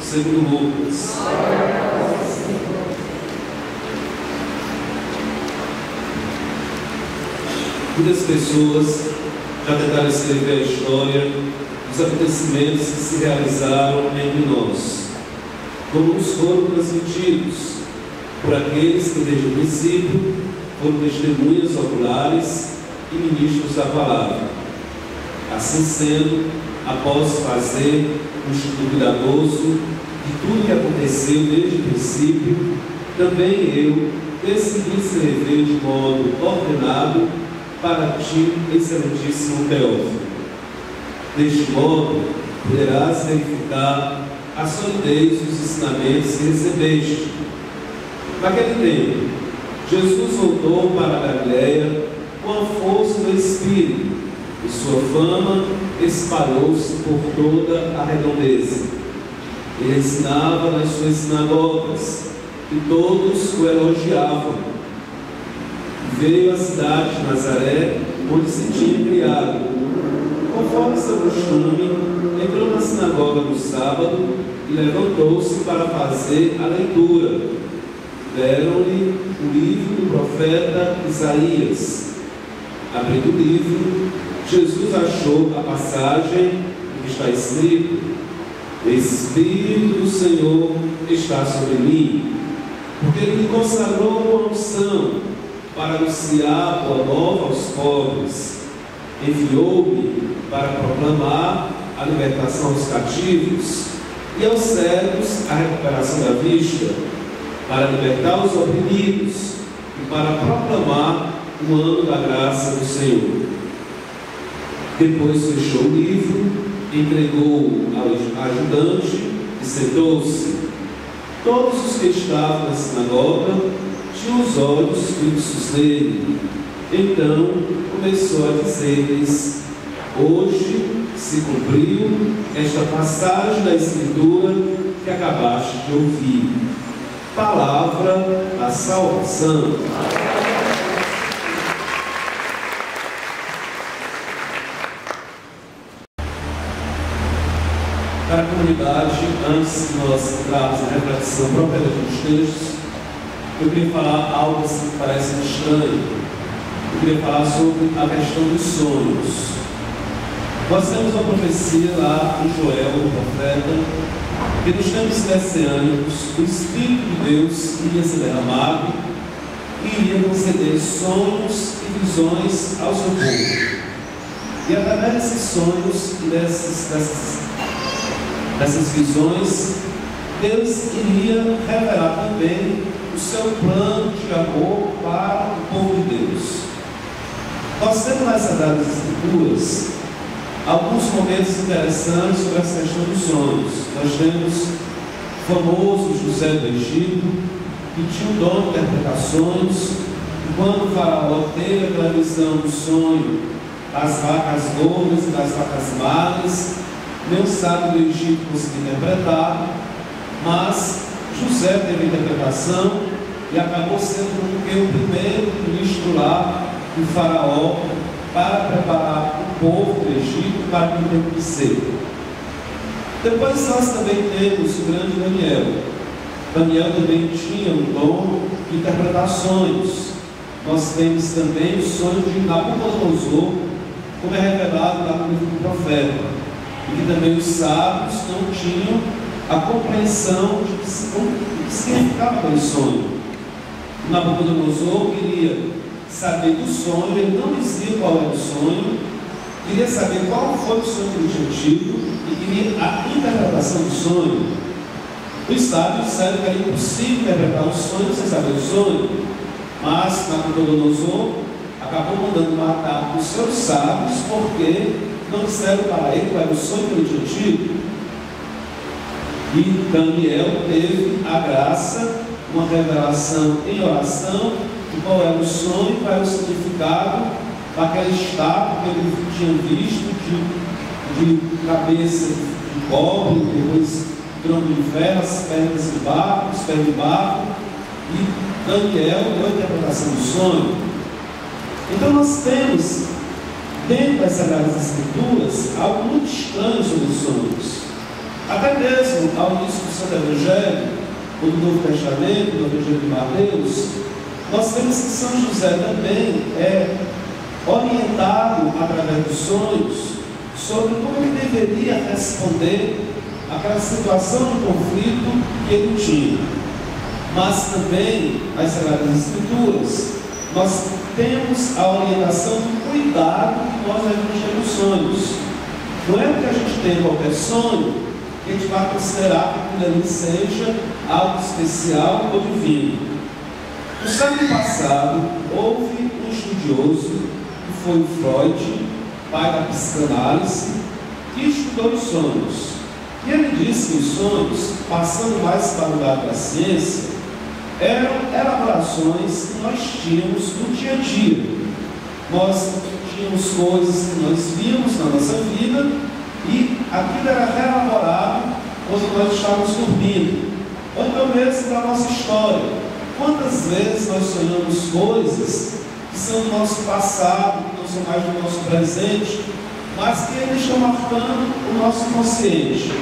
segundo Lucas. Muitas pessoas já tentaram escrever a história dos acontecimentos que se realizaram entre nós, como nos foram transmitidos por aqueles que desde o princípio foram testemunhas oculares e ministros da palavra. Assim sendo, após fazer um estudo cuidadoso de tudo que aconteceu desde o princípio, também eu decidi escrever de modo ordenado para ti, excelentíssimo Teófilo. Deste modo, poderás verificar a solidez dos ensinamentos que recebeste. Naquele tempo, Jesus voltou para a Galiléia com a força do Espírito, e sua fama espalhou-se por toda a redondeza. Ele ensinava nas suas sinagogas, e todos o elogiavam. Veio à cidade de Nazaré, onde se tinha criado. Conforme seu costume, entrou na sinagoga no sábado e levantou-se para fazer a leitura. Deram-lhe o livro do profeta Isaías. Abrindo o livro, Jesus achou a passagem em que está escrito: o Espírito do Senhor está sobre mim, porque Ele me consagrou com a unção para anunciar boa nova aos pobres. Enviou-me para proclamar a libertação dos cativos e aos cegos a recuperação da vista, para libertar os oprimidos e para proclamar o ano da graça do Senhor. Depois fechou o livro, entregou-o ao ajudante e sentou-se. Todos os que estavam na sinagoga tinham os olhos fixos nele. Então começou a dizer-lhes: hoje se cumpriu esta passagem da Escritura que acabaste de ouvir. Palavra da salvação. Para a comunidade, antes de nós entrarmos na reflexão própria dos textos, eu queria falar algo assim que parece estranho. Eu queria falar sobre a questão dos sonhos. Nós temos uma profecia lá em Joel, o profeta, que nos tempos messiânicos o Espírito de Deus iria ser derramado e iria conceder sonhos e visões ao seu povo. E através desses sonhos e dessas visões, Deus iria revelar também o seu plano de amor para o povo de Deus. Nós temos nessas Sagradas Escrituras alguns momentos interessantes sobre essa questão dos sonhos. Nós temos o famoso José do Egito, que tinha o dom de interpretações, e quando o faraó teve aquela visão do sonho das vacas gordas e das vacas magras, nem o sábio do Egito conseguiu interpretar, mas José teve a interpretação e acabou sendo o primeiro ministro lá do faraó para preparar o povo do Egito para o tempo de seca. Depois nós também temos o grande Daniel. Daniel também tinha um dom de interpretar sonhos. Nós temos também o sonho de Nabucodonosor, como é revelado lá no livro do profeta, e que também os sábios não tinham a compreensão de que significava aquele sonho. Nabucodonosor queria saber do sonho, ele não dizia qual era o sonho, queria saber qual foi o sonho que ele tinha tido e queria a interpretação do sonho. Os sábios disseram que era impossível interpretar o sonho sem saber o sonho, mas Nabucodonosor acabou mandando matar os seus sábios porque não disseram para ele qual era o sonho que ele tinha tido. E Daniel teve a graça, uma revelação em oração de qual era o sonho, qual era o significado daquela estátua que ele tinha visto de cabeça de cobre, depois tronco de ferro, as pernas de barro, os pés de barro, e Daniel deu a interpretação do sonho. Então nós temos dentro das Sagradas Escrituras algo muito estranho sobre os sonhos. Até mesmo ao início do Santo Evangelho, ou do Novo Testamento, do Evangelho de Mateus, nós vemos que São José também é orientado através dos sonhos sobre como ele deveria responder àquela situação de conflito que ele tinha. Mas também, nas Sagradas Escrituras, nós temos a orientação do cuidado que nós devemos ter nos sonhos. Não é porque a gente tem qualquer sonho que a gente vai considerar que aquilo ali seja algo especial ou divino. No século passado, houve um estudioso, que foi o Freud, pai da psicanálise, que estudou os sonhos. E ele disse que os sonhos, passando mais para o lado da ciência, eram elaborações que nós tínhamos no dia a dia. Nós tínhamos coisas que nós víamos na nossa vida e aquilo era reelaborado quando nós estávamos dormindo. Ou então mesmo da nossa história. Quantas vezes nós sonhamos coisas que são do nosso passado, que não são mais do nosso presente, mas que ainda estão marcando o nosso consciente.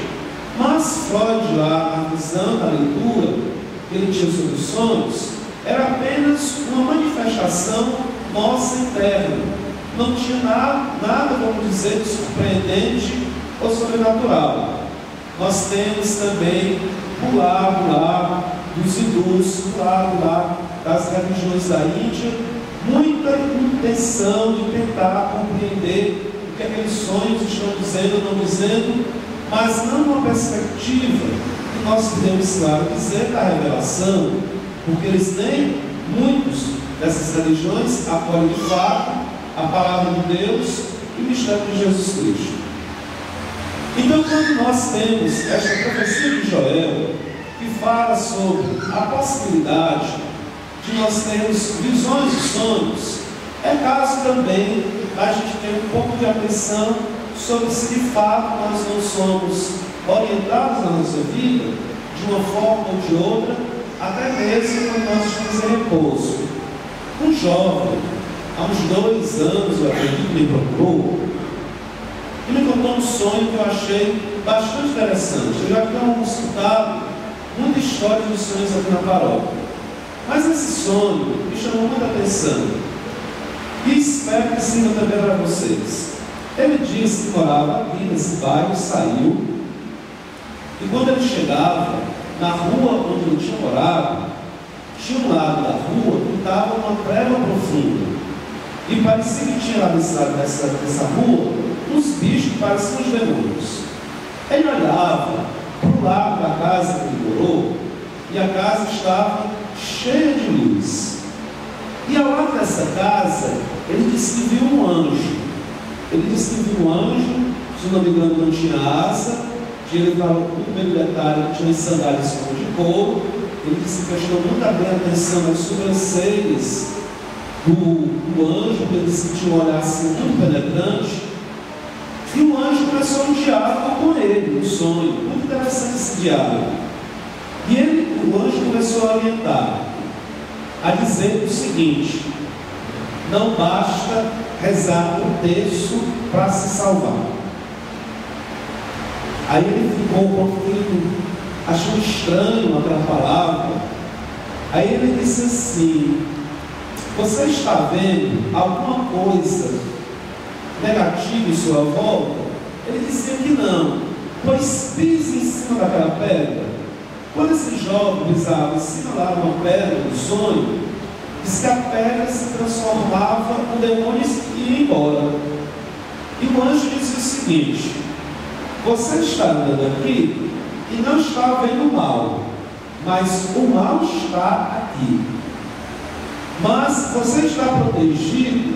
Mas Freud, lá na visão da leitura que ele tinha sobre os sonhos, era apenas uma manifestação nossa interna. Não tinha nada, vamos dizer, de surpreendente ou sobrenatural. Nós temos também o lado dos hindus, o lado das religiões da Índia, muita intenção de tentar compreender o que aqueles sonhos estão dizendo ou não dizendo, mas não uma perspectiva que nós podemos, claro, dizer da revelação, porque eles nem, muitos dessas religiões, acolhem de fato a palavra de Deus e o mistério de Jesus Cristo. Então, quando nós temos esta profecia de Joel, que fala sobre a possibilidade de nós termos visões e sonhos, é caso também a gente ter um pouco de atenção sobre se de fato nós não somos orientados na nossa vida, de uma forma ou de outra, até mesmo quando nós estamos em repouso. Um jovem, há uns 2 anos, eu acredito, me procurou e me contou um sonho que eu achei bastante interessante. Eu já tenho escutado muita história dos sonhos aqui na paróquia, mas esse sonho me chamou muita atenção e espero que sirva também para vocês. Ele disse que morava aqui nesse bairro, saiu, e quando ele chegava na rua onde ele tinha morado, tinha um lado da rua que estava uma treva profunda, e parecia que tinha lá nessa rua uns bichos que pareciam os demônios. Ele olhava para o lado da casa que ele morou, e a casa estava cheia de luz. E ao lado dessa casa, ele disse que viu um anjo. Ele disse que viu um anjo, se não me engano não tinha asa, ele estava muito bem detalhe, tinha as sandálias de couro. Ele disse que prestou muito bem atenção nas sobrancelhas do anjo, porque ele disse que tinha um olhar assim muito penetrante. E o anjo começou um diálogo com ele, um sonho, muito interessante esse diálogo. E o anjo começou a orientar, a dizer o seguinte: não basta rezar um terço para se salvar. Aí ele ficou um pouquinho, achou estranho aquela palavra. Aí ele disse assim: você está vendo alguma coisa negativa em sua volta? Ele dizia que não, pois pise em cima daquela pedra. Quando esse jovem pisava em cima lá uma pedra do sonho, disse que a pedra se transformava, o demônio ia embora. E o anjo disse o seguinte: você está andando aqui e não está vendo o mal, mas o mal está aqui. Mas você está protegido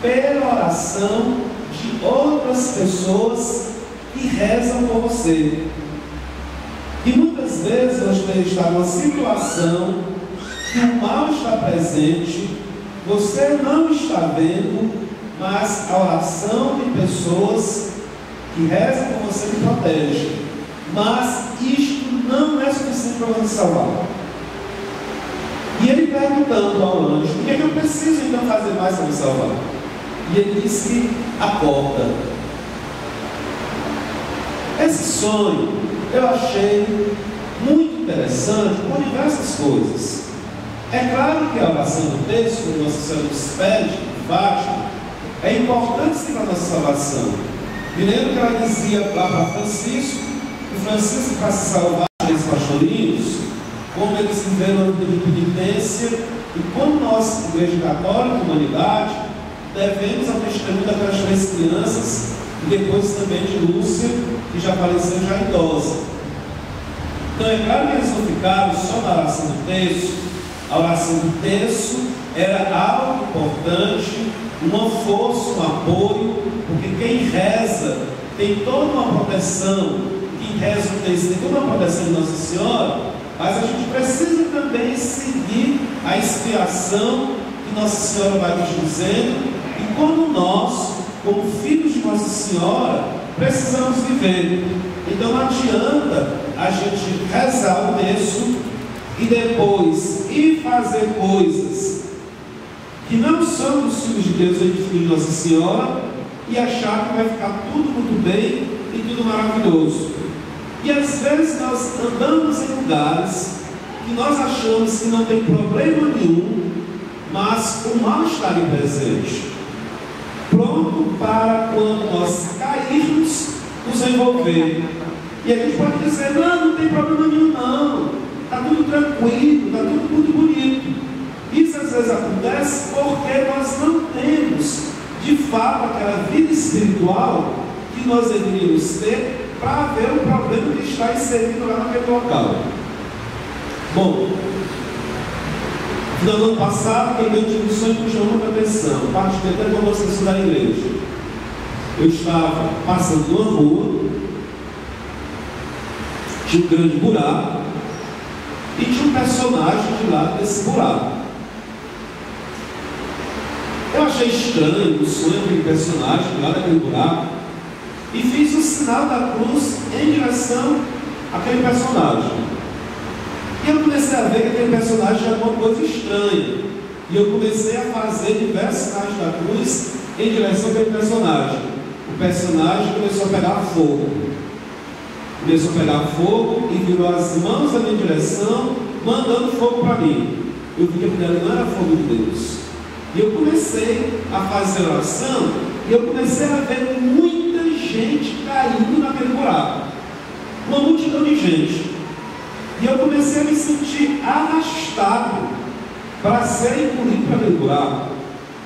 pela oração de outras pessoas que rezam por você. E muitas vezes você está numa situação que o mal está presente, você não está vendo, mas a oração de pessoas que rezam por você lhe protege. Mas isto não é suficiente para você salvar. E ele perguntando ao anjo: o que é que eu preciso então fazer mais para me salvar? E ele disse: acorda. Esse sonho eu achei muito interessante por diversas coisas. É claro que a oração do texto, como Nossa Senhora nos pede, Fátima, é importante para a nossa salvação. Me lembro que ela dizia lá para Francisco, que Francisco, para se salvar dos pastorinhos, como eles viveram de penitência, e como nós, Igreja Católica, Humanidade, devemos ao testemunho daquelas 3 crianças, e depois também de Lúcia, que já faleceu já idosa. Então é claro que eles não ficaram só na oração do texto. A oração do texto era algo importante, uma força, um apoio, porque quem reza tem toda uma proteção, quem reza o texto tem toda uma proteção de Nossa Senhora, mas a gente precisa também seguir a expiação que Nossa Senhora vai nos dizendo, e como nós, como filhos de Nossa Senhora, precisamos viver. Então não adianta a gente rezar o texto e depois ir fazer coisas que não são dos filhos de Deus e dos filhos de Nossa Senhora e achar que vai ficar tudo muito bem e tudo maravilhoso. E às vezes nós andamos em lugares que nós achamos que não tem problema nenhum, mas o mal está ali presente, pronto para quando nós cairmos, nos envolver. E a gente pode dizer, não tem problema nenhum não, está tudo tranquilo, está tudo muito bonito. Isso às vezes acontece porque nós não temos de fato aquela vida espiritual que nós deveríamos ter para ver o problema que está inserido lá naquele local. Bom, no final do ano passado, quem eu tive um sonho que chamou muita atenção, parte de até quando você estudar na igreja. Eu estava passando numa rua, tinha um grande buraco, e tinha um personagem de lado desse buraco. Eu achei estranho o sonho daquele personagem de lado daquele buraco, e fiz o sinal da cruz em direção àquele personagem. E eu comecei a ver que aquele personagem era uma coisa estranha. E eu comecei a fazer diversos sinais da cruz em direção àquele personagem. O personagem começou a pegar fogo. Começou a pegar fogo e virou as mãos na minha direção, mandando fogo para mim. Eu vi que aquilo não era fogo de Deus. E eu comecei a fazer oração e eu comecei a ver muita gente caindo naquele buraco. Uma multidão de gente. E eu comecei a me sentir arrastado para ser engolido para aquele buraco.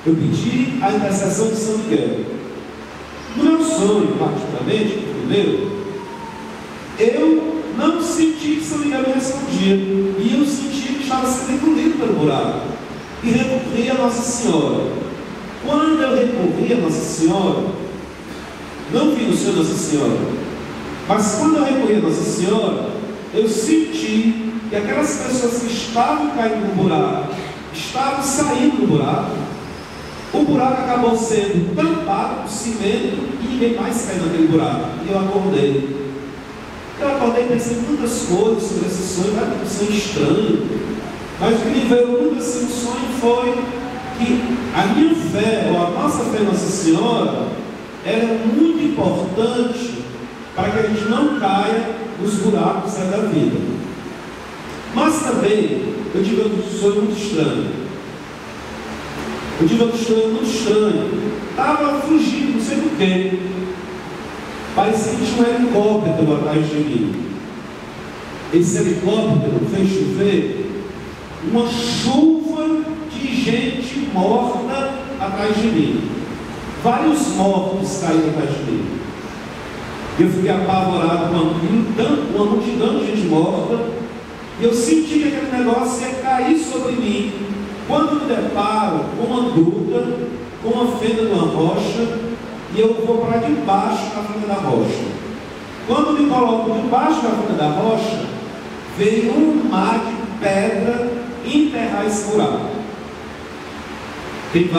Eu pedi a intercessão de São Miguel. No meu sonho, particularmente, primeiro, eu não senti que São Miguel me respondia. E eu senti que estava sendo engolido pelo buraco. E recorri a Nossa Senhora. Quando eu recorri a Nossa Senhora, não vi no Senhor Nossa Senhora, mas quando eu recorri a Nossa Senhora, eu senti que aquelas pessoas que estavam caindo no buraco, estavam saindo do buraco. O buraco acabou sendo tampado por cimento e ninguém mais caiu naquele buraco. E eu acordei. Eu acordei pensando em muitas coisas sobre esse sonho, vai ter um sonho estranho. Mas o que me veio muito assim no sonho foi que a minha fé, ou a nossa fé em Nossa Senhora, era muito importante para que a gente não caia nos buracos da vida. Mas também, eu tive um sonho muito estranho. Eu tive um sonho muito estranho. Estava fugindo, não sei porquê. Parecia que tinha um helicóptero atrás de mim. Esse helicóptero fez chover uma chuva de gente morta atrás de mim. Vários mortos caíram atrás de mim. Eu fiquei apavorado com uma multidão de gente morta. E eu senti que aquele negócio ia cair sobre mim. Quando me deparo com uma gruta, com uma fenda de uma rocha, e eu vou para debaixo da fenda da rocha. Quando me coloco debaixo da fenda da rocha, veio um mar de pedra enterrar esse buraco. Tem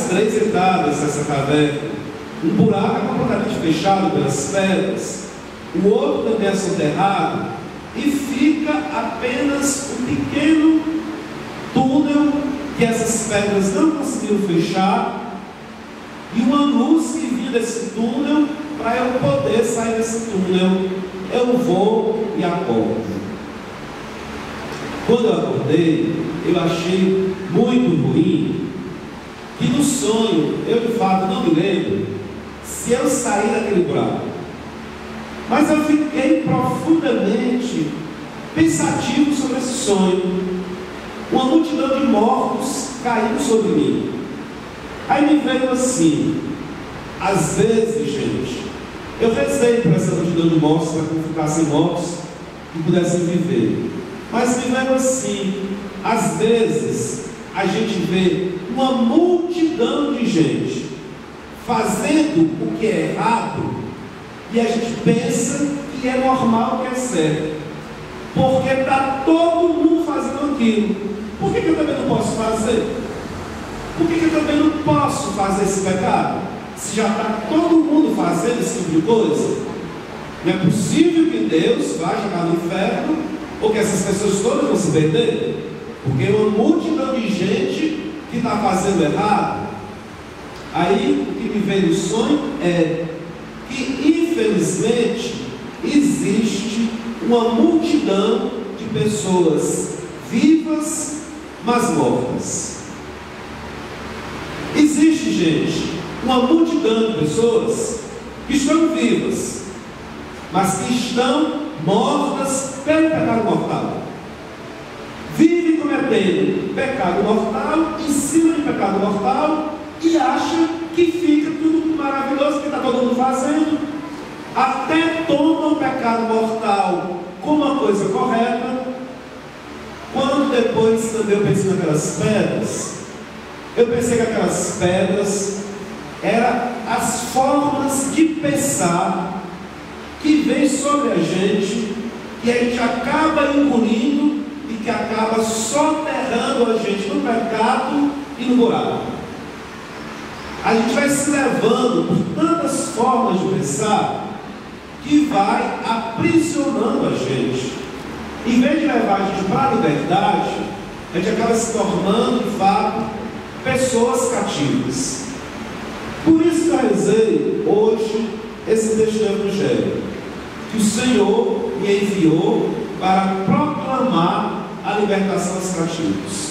três entradas nessa caverna. Um buraco é completamente fechado pelas pedras, o outro também é soterrado, e fica apenas um pequeno túnel que essas pedras não conseguiram fechar, e uma luz que vinha desse túnel. Para eu poder sair desse túnel, eu vou e acordo. Quando eu acordei, eu achei muito ruim que no sonho, eu de fato não me lembro se eu saí daquele buraco. Mas eu fiquei profundamente pensativo sobre esse sonho. Uma multidão de mortos caindo sobre mim. Aí me veio assim, às vezes, gente, eu rezei para essa multidão de mortos para que não ficassem mortos e pudessem viver. Mas me veio assim, às vezes a gente vê uma multidão de gente fazendo o que é errado e a gente pensa que é normal, que é certo, porque está todo mundo fazendo aquilo. Por que eu também não posso fazer? Por que eu também não posso fazer esse pecado? Se já está todo mundo fazendo esse tipo de coisa, não é possível que Deus vá jogar no inferno ou que essas pessoas todas vão se perder, porque é uma multidão de gente que está fazendo errado. Aí o que me veio no sonho é que infelizmente existe uma multidão de pessoas vivas, mas mortas. Existe, gente, uma multidão de pessoas que estão vivas, mas que estão mortas pelo pecado mortal. Vive cometendo pecado mortal em cima de pecado mortal e acha que fica tudo maravilhoso, que está todo mundo fazendo. Até toma o pecado mortal como uma coisa correta, quando depois também eu pensei naquelas pedras. Eu pensei que aquelas pedras eram as formas de pensar que vem sobre a gente, que a gente acaba engolindo e que acaba soterrando a gente no pecado e no buraco. A gente vai se levando por tantas formas de pensar que vai aprisionando a gente. Em vez de levar a gente para a liberdade, a gente acaba se tornando, de fato, pessoas cativas. Por isso que eu rezei hoje esse texto do Evangelho, que o Senhor me enviou para proclamar a libertação dos cativos.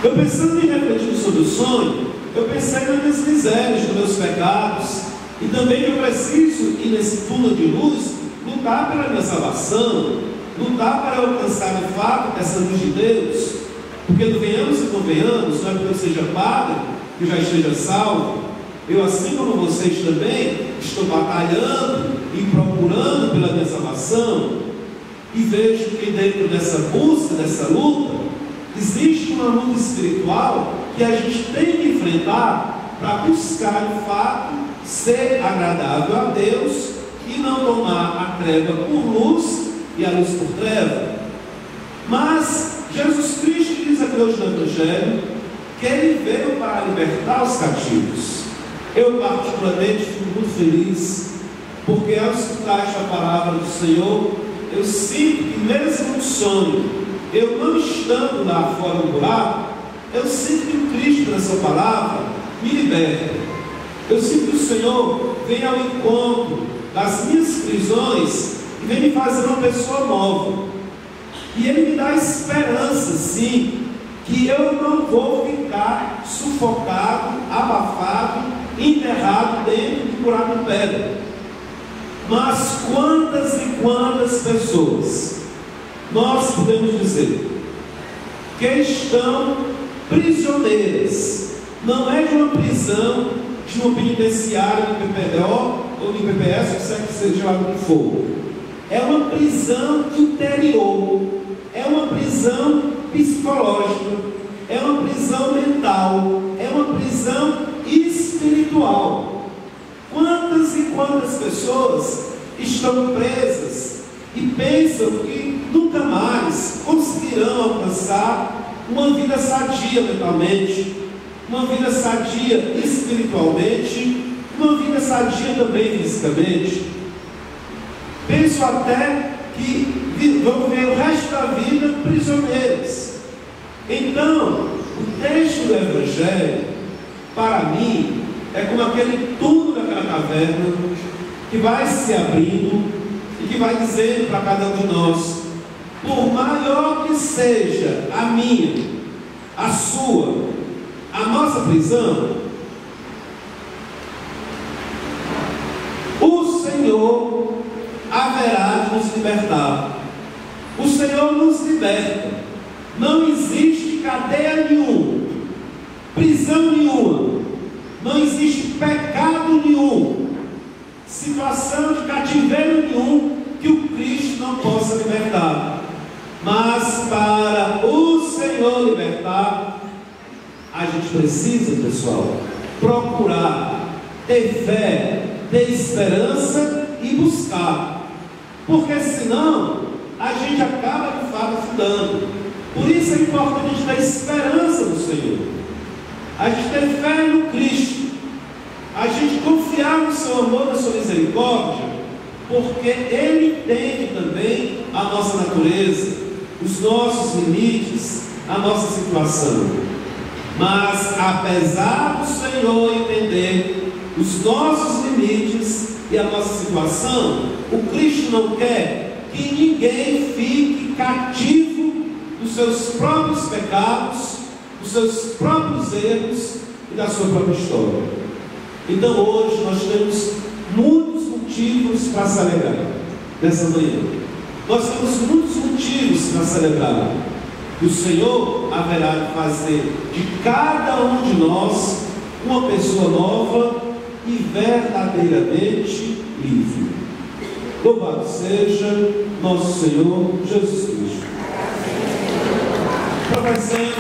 Eu pensando e refletindo sobre o sonho, eu pensei nas minhas misérias, nos meus pecados, e também que eu preciso ir nesse túnel de luz, lutar pela minha salvação, lutar para alcançar de fato essa luz de Deus, porque não venhamos e convenhamos, não é porque eu seja padre, que já esteja salvo. Eu, assim como vocês também, estou batalhando e procurando pela minha salvação, e vejo que dentro dessa busca, dessa luta, existe uma luta espiritual que a gente tem que enfrentar para buscar de fato ser agradável a Deus e não tomar a treva por luz e a luz por treva. Mas Jesus Cristo diz aqui hoje no Evangelho que Ele veio para libertar os cativos. Eu particularmente fico muito feliz, porque ao escutar esta palavra do Senhor, eu sinto que mesmo no sonho, eu não estando lá fora do buraco, eu sinto que o Cristo nessa palavra me liberta. Eu sinto que o Senhor vem ao encontro das minhas prisões e vem me fazer uma pessoa nova. E Ele me dá esperança, sim, que eu não vou ficar sufocado, abafado, enterrado dentro de buraco de pedra. Mas quantas e quantas pessoas nós podemos dizer que estão prisioneiras, não é de uma prisão, de uma penitenciária do PPO ou do IPPS, seja lá do que for. É uma prisão interior, é uma prisão psicológica, é uma prisão mental, é uma prisão espiritual. Quantas e quantas pessoas estão presas e pensam que nunca mais conseguirão alcançar uma vida sadia mentalmente, uma vida sadia espiritualmente, uma vida sadia também fisicamente. Penso até que vão viver o resto da vida prisioneiros. Então, o texto do Evangelho, para mim, é como aquele túnel daquela caverna que vai se abrindo e que vai dizendo para cada um de nós: por maior que seja a minha, a sua, a nossa prisão, o Senhor haverá de nos libertar. O Senhor nos liberta. Não existe cadeia nenhuma, prisão nenhuma, não existe pecado nenhum, situação de cativeiro nenhum que o Cristo não possa libertar. Mas para o Senhor libertar, a gente precisa, pessoal, procurar ter fé, ter esperança e buscar, porque senão a gente acaba de fato afundando. Por isso é importante a gente ter esperança no Senhor, a gente ter fé no Cristo, a gente confiar no seu amor, na sua misericórdia, porque Ele entende também a nossa natureza, os nossos limites, a nossa situação. Mas apesar do Senhor entender os nossos limites e a nossa situação, o Cristo não quer que ninguém fique cativo dos seus próprios pecados, dos seus próprios erros e da sua própria história. Então hoje nós temos muitos motivos para celebrar nessa manhã. Nós temos muitos motivos para celebrar. E o Senhor haverá de fazer de cada um de nós uma pessoa nova e verdadeiramente livre. Louvado seja nosso Senhor Jesus Cristo. Professando